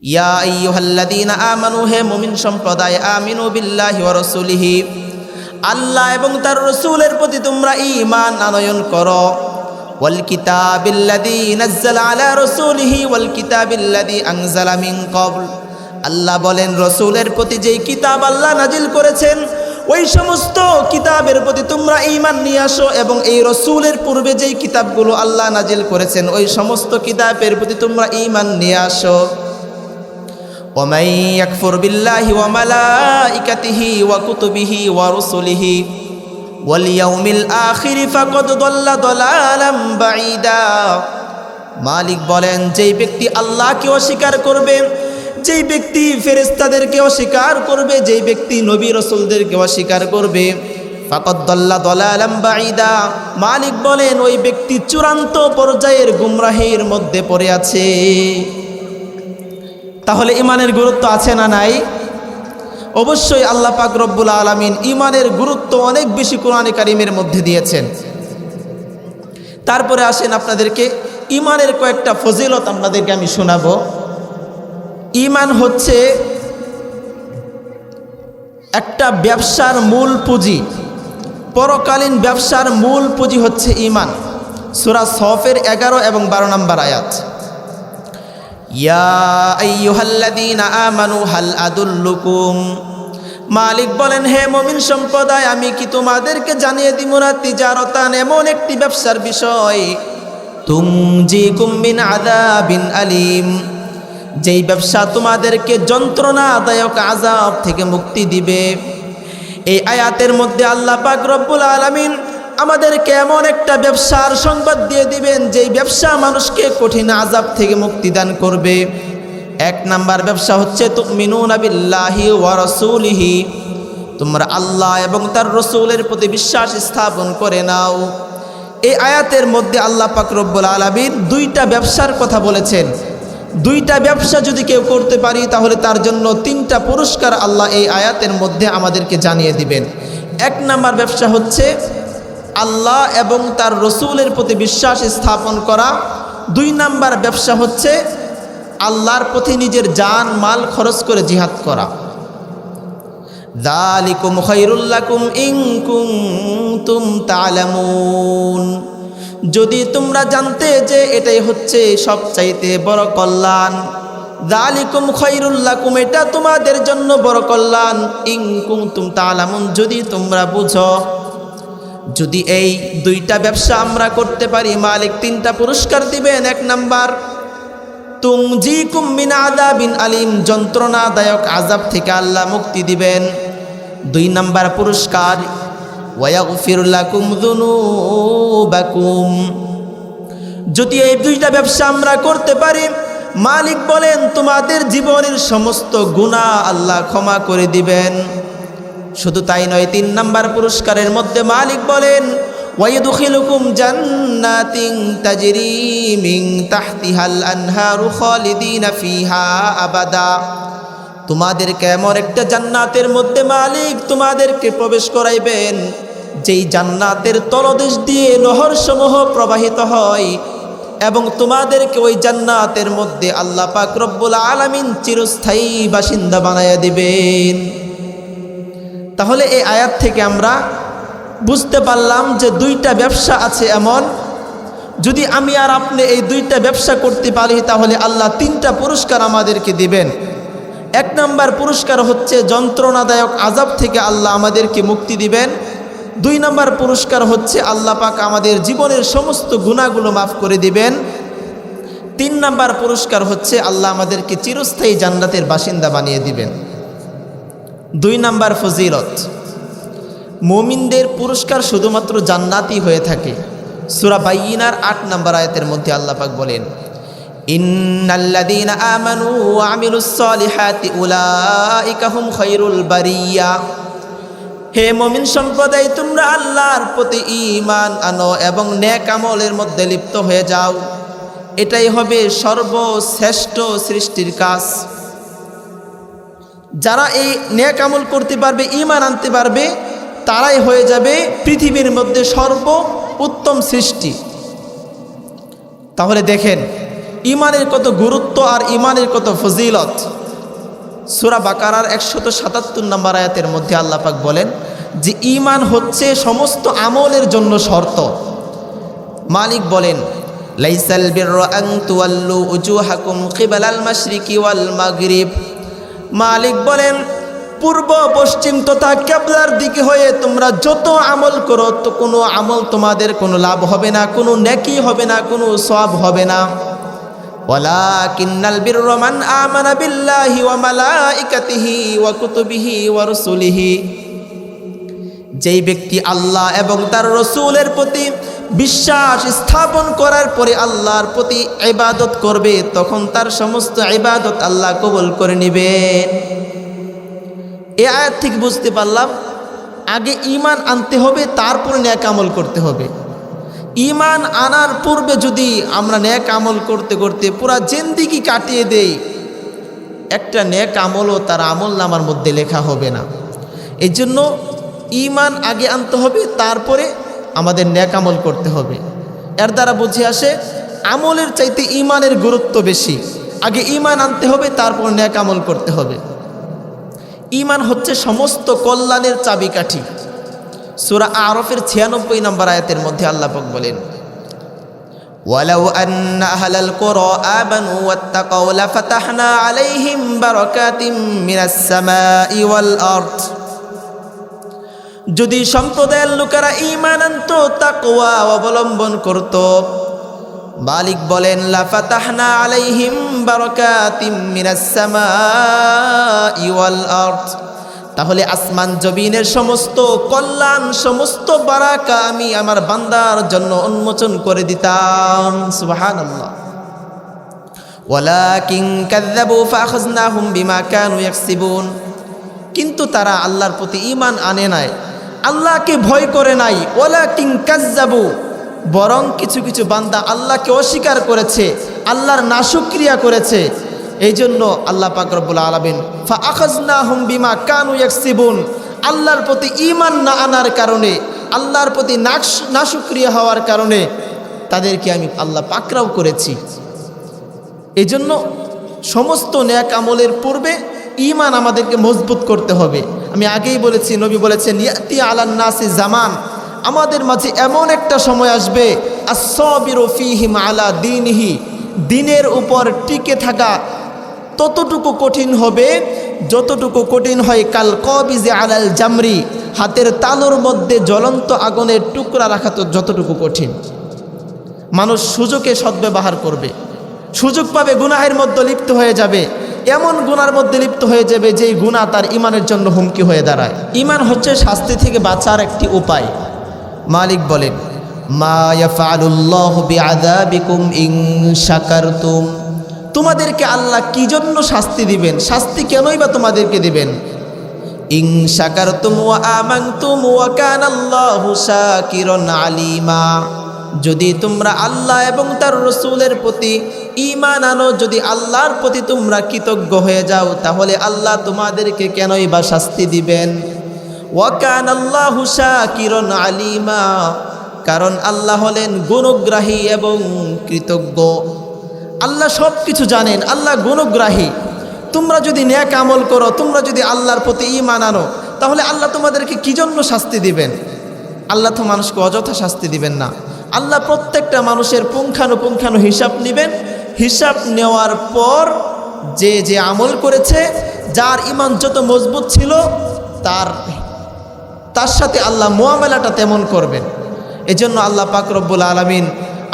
ইয়া আইয়ুহাল্লাযীনা আমানু, হে মুমিন সম্প্রদায়, আমিনু বিল্লাহি ওয়া রাসূলিহি, আল্লাহ এবং তার রাসূলের প্রতি তোমরা ঈমান আনয়ন করো। ওয়াল কিতাবিল্লাযী নাযালা আলা রাসূলিহি ওয়াল কিতাবিল্লাযী আনজালা মিন ক্বাবল, আল্লাহ বলেন রাসূলের প্রতি যেই কিতাব আল্লাহ নাজিল করেছেন ওই সমস্ত কিতাবের প্রতি তোমরা ঈমান নিয়ে আসো, এবং এই রাসূলের পূর্বে যেই কিতাবগুলো আল্লাহ নাজিল করেছেন ওই সমস্ত কিতাবের প্রতি তোমরা ঈমান নিয়ে আসো। ومن يكفر بالله وملائكته وكتبه ورسله واليوم الآخر فقد ضل ضلالا بعيدا। মালিক বলেন, যেই ব্যক্তি আল্লাহকে অস্বীকার করবে, যেই ব্যক্তি ফেরেশতাদেরকে অস্বীকার করবে, যেই ব্যক্তি নবী রাসূলদেরকে অস্বীকার করবে, ফাকাদ দাল্লা দালালাম বাঈদা, মালিক বলেন ওই ব্যক্তি চূড়ান্ত পর্যায়ের গুমরাহির মধ্যে পড়ে আছে। তাহলে ইমানের গুরুত্ব আছে না নাই? অবশ্যই আল্লাহ পাক রব্বুল আলামিন ইমানের গুরুত্ব অনেক বেশি কোরআনে কারিমের মধ্যে দিয়েছেন। তারপরে আসেন আপনাদেরকে ইমানের কয়েকটা ফজিলত আপনাদেরকে আমি শোনাবো। ইমান হচ্ছে একটা ব্যবসার মূল পুঁজি, পরকালীন ব্যবসার মূল পুঁজি হচ্ছে ইমান। সূরা সফের 11 এবং 12 নম্বর আয়াত। ইয়া আইয়ুহাল্লাযীনা আমানু হাল আদুল্লুকুম, মালিক বলেন হে মুমিন সম্প্রদায়, আমি কি তোমাদেরকে জানিয়ে দিব না তিজারতান, এমন একটি ব্যবসার বিষয়, তুনজিকুম মিন আযাবিন আলীম, যেই ব্যবসা তোমাদেরকে যন্ত্রণাদায়ক আযাব থেকে মুক্তি দিবে। এই আয়াতের মধ্যে আল্লাহ পাক রব্বুল আলামিন আমাদেরকে এমন একটা ব্যবসার সংবাদ দিয়ে দিবেন যেই ব্যবসা মানুষকে কঠিন আযাব থেকে মুক্তি দান করবে। এক নাম্বার ব্যবসা হচ্ছে তুমিনুনা বিল্লাহি ওয়া রাসূলিহি, তোমরা আল্লাহ এবং তার রাসূলের প্রতি বিশ্বাস স্থাপন করে নাও। এই আয়াতের মধ্যে আল্লাহ পাক রব্বুল আলামিন দুইটা ব্যবসার কথা বলেছেন। দুইটা ব্যবসা যদি কেউ করতে পারি তাহলে তার জন্য 3টা পুরস্কার আল্লাহ এই আয়াতের মধ্যে আমাদেরকে জানিয়ে দিবেন। এক নাম্বার ব্যবসা হচ্ছে আল্লাহ এবং তার রাসূলের প্রতি বিশ্বাস স্থাপন করা। 2 নাম্বার ব্যবসা হচ্ছে আল্লাহর পথে নিজের জান মাল খরচ করে জিহাদ করা। যালিকুম খায়রুল লাকুম ইন কুনতুম তা'লামুন, যদি তোমরা জানতে যে এটাই হচ্ছে সবচাইতে বড় কল্যাণ। যালিকুম খায়রুল লাকুম, এটা তোমাদের জন্য বড় কল্যাণ। ইন কুনতুম তা'লামুন, যদি তোমরা বুঝো। যদি এই 2টা ব্যবসা আমরা করতে পারি মালিক 3টা পুরস্কার দিবেন। 1 নাম্বার তুনজিকুম মিন আযাবিন আলীম, যন্ত্রণাদায়ক আযাব থেকে আল্লাহ মুক্তি দিবেন। 2 নাম্বার পুরস্কার ওয়ায়াগফির লাকুম যুনুবাকুম, যদি এই 2টা ব্যবসা আমরা করতে পারি মালিক বলেন তোমাদের জীবনের সমস্ত গুনাহ আল্লাহ ক্ষমা করে দিবেন। শুধু তাই নয়, 3 নাম্বার পুরস্কারের মধ্যে মালিক বলেন ওয়াইদখিলুকুম জান্নাতিন তাজরি মিন তাহতিহাল আনহারু খালিদিনা ফিহা আবাদা, তোমাদেরকে এমন একটা জান্নাতের মধ্যে মালিক তোমাদেরকে প্রবেশ করাইবেন যেই জান্নাতের তলদেশ দিয়ে নহরসমূহ প্রবাহিত হয়, এবং তোমাদেরকে ওই জান্নাতের মধ্যে আল্লাহ পাক রব্বুল আলামিন চিরস্থায়ী বাসিন্দা বানায়া দিবেন। তাহলে এই আয়াত থেকে আমরা বুঝতে পারলাম যে 2টা ব্যবসা আছে এমন, যদি আমি আর আপনি এই 2টা ব্যবসা করতে পারি তাহলে আল্লাহ 3টা পুরস্কার আমাদেরকে দিবেন। 1 নাম্বার পুরস্কার হচ্ছে যন্ত্রণাদায়ক আযাব থেকে আল্লাহ আমাদেরকে মুক্তি দিবেন। 2 নাম্বার পুরস্কার হচ্ছে আল্লাহ পাক আমাদের জীবনের সমস্ত গুনাহগুলো মাফ করে দিবেন। 3 নাম্বার পুরস্কার হচ্ছে আল্লাহ আমাদেরকে চিরস্থায়ী জান্নাতের বাসিন্দা বানিয়ে দিবেন। 2 নাম্বার ফজিলত, মুমিনদের পুরস্কার শুধুমাত্র জান্নাতই হয়ে থাকে। সূরা বাইয়িনার 8 নম্বর আয়াতের মধ্যে আল্লাহ পাক বলেন ইন্নাল্লাযীনা আমানু ওয়া আমিলুস সলিহাতি উলাইকা হুম খায়রুল বারিয়া, হে মুমিন সম্প্রদায় তোমরা আল্লাহর প্রতি ঈমান আনো এবং নেক আমলের মধ্যে লিপ্ত হয়ে যাও, এটাই হবে সর্বশ্রেষ্ঠ সৃষ্টির কাজ। যারা এই নেক আমল করতে পারবে, ঈমান আনতে পারবে, তারাই হয়ে যাবে পৃথিবীর মধ্যে সর্বোত্তম সৃষ্টি। তাহলে দেখেন ইমানের কত গুরুত্ব আর ইমানের কত ফজিলত। সূরা বাকারার 177 নম্বর আয়াতের মধ্যে আল্লাহ পাক বলেন যে ইমান হচ্ছে সমস্ত আমলের জন্য শর্ত। মালিক বলেন লাইসাল বিররা আন তুওয়াল্লু উজুহাকুম কিবালাল মাশরিকি ওয়াল মাগরিব। মালিক বলেন পূর্ব পশ্চিম তথা কিবলার দিকে হয়ে তোমরা যত আমল করো তো কোনো আমল তোমাদের কোনো লাভ হবে না, কোনো নেকি হবে না, কোনো সওয়াব হবে না। ওয়ালাকিন্নাল বিররা মান আমানা বিল্লাহি ওয়া মালাইকাতিহি ওয়া কুতুবিহি ওয়া রুসুলিহি। যেই ব্যক্তি আল্লাহ এবং তার রসুলের প্রতি বিশ্বাস স্থাপন করার পরে আল্লাহর প্রতি ইবাদত করবে, তখন তার সমস্ত ইবাদত আল্লাহ কবুল করে নেবেন। এই আয়াত থেকে বুঝতে পারলাম আগে ঈমান আনতে হবে, তারপরে নেক আমল করতে হবে। ঈমান আনার পূর্বে যদি আমরা নেক আমল করতে করতে পুরা জিন্দেগি কাটিয়ে দেই, একটা নেক আমলও তার আমলনামার মধ্যে লেখা হবে না। এই জন্য ঈমান আগে আনতে হবে, তারপরে আমাদের নেক আমল করতে হবে। এর দ্বারা বুঝে আসে আমলের চাইতে ঈমানের গুরুত্ব বেশি। আগে ঈমান আনতে হবে, তারপর নেক আমল করতে হবে। ঈমান হচ্ছে সমস্ত কল্যাণের চাবিকাঠি। সূরা আরাফের 96 নম্বর আয়াতের মধ্যে আল্লাহ পাক বলেন ওয়ালাউ আন্না আহলাল কুরা আমানু ওয়াত্তাকাউ লাফাতাহনা আলাইহিম বারাকাতিম মিনাস সামাই ওয়াল আরদ। যদি সম্প্রদায়ের লোকেরা ঈমান আনতো, তাকওয়া অবলম্বন করত, মালিক বলেন লাফাতাহনা আলাইহিম বারাকাতিম মিনাস সামাই ওয়াল আরদ, তাহলে আসমান জমিনের সমস্ত কল্যাণ সমস্ত বারাকা আমি আমার বান্দার জন্য উন্মোচন করে দিতাম। সুবহানাল্লাহ। ওয়ালাকিন কাযযাবু ফাআখাযনাহুম বিমা কানু ইয়াকসিবুন। কিন্তু তারা আল্লাহর প্রতি ঈমান আনে নাই, আল্লাহকে ভয় করে নাই। ওয়ালাকিন কাযযাবু, বরং কিছু কিছু বান্দা আল্লাহকে অস্বীকার করেছে, আল্লাহর নাশুকরিয়া করেছে। এই জন্য আল্লাহ পাক রব্বুল আলামিন ফাআখাযনাহুম বিমা কানু ইয়াকসিবুন, আল্লাহর প্রতি ঈমান না আনার কারণে, আল্লাহর প্রতি নাশুকরিয়া হওয়ার কারণে তাদেরকে আমি আল্লাহ পাকড়াও করেছি। এই জন্য সমস্ত নেক আমলের পূর্বে ঈমান আমাদেরকে মজবুত করতে হবে। আমি আগেই বলেছি, নবী বলেছেন ইয়াতি আলান নাসি জামান, আমাদের মাঝে এমন একটা সময় আসবে আস-সাবিরু ফীহিম আলা দীনিহি, দিনের উপর টিকে থাকা ততটুকু কঠিন হবে যতটুকু কঠিন হয় কাল কবিজে আলাল জামরি, হাতের তালুর মধ্যে জ্বলন্ত আগুনের টুকরা রাখা তো যতটুকু কঠিন। মানুষ সুযোগে সদ্ব্যবহার করবে, সুযোগ পাবে গুনাহের মধ্যে লিপ্ত হয়ে যাবে, এমন গুনার মধ্যে লিপ্ত হয়ে যাবে যেই গুনাহ তার ঈমানের জন্য হুমকি হয়ে দাঁড়ায়। ঈমান হচ্ছে শাস্তি থেকে বাঁচার একটি উপায়। মালিক বলেন মা ইয়াফআলুল্লাহু বিআযাবিকুম ইন শাকারতুম, তোমাদেরকে আল্লাহ কি জন্য শাস্তি দিবেন, শাস্তি কেনই বা তোমাদেরকে দিবেন। ইন শাকারতুম ওয়া আমানতুম ওয়া কানাল্লাহু শাকিরান আলিমা, যদি তোমরা আল্লাহ এবং তার রসুলের প্রতি ঈমান আনো, যদি আল্লাহর প্রতি তোমরা কৃতজ্ঞ হয়ে যাও, তাহলে আল্লাহ তোমাদেরকে কেনই বা শাস্তি দিবেন। ওয়া কানাল্লাহু শাকিরান আলিমা, কারণ আল্লাহ হলেন গুণগ্রাহী এবং কৃতজ্ঞ। আল্লাহ সব কিছু জানেন, আল্লাহ গুণগ্রাহী। তোমরা যদি নেক আমল করো, তোমরা যদি আল্লাহর প্রতি ঈমান আনো, তাহলে আল্লাহ তোমাদেরকে কি জন্য শাস্তি দিবেন। আল্লাহ তো মানুষকে অযথা শাস্তি দিবেন না। আল্লাহ প্রত্যেকটা মানুষের পুঙ্খানুপুঙ্খানু হিসাব নেবেন। হিসাব নেওয়ার পর যে যে আমল করেছে, যার ঈমান যত মজবুত ছিল তার সাথে আল্লাহ মুআমালাটা তেমন করবেন। এজন্য আল্লাহ পাক রব্বুল আলামিন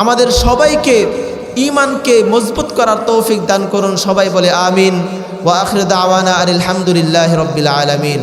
আমাদের সবাইকে ঈমানকে মজবুত করার তৌফিক দান করুন। সবাই বলে আমিন। ওয়া আখিরু দাওয়ানা আলহামদুলিল্লাহি রাব্বিল আলামিন।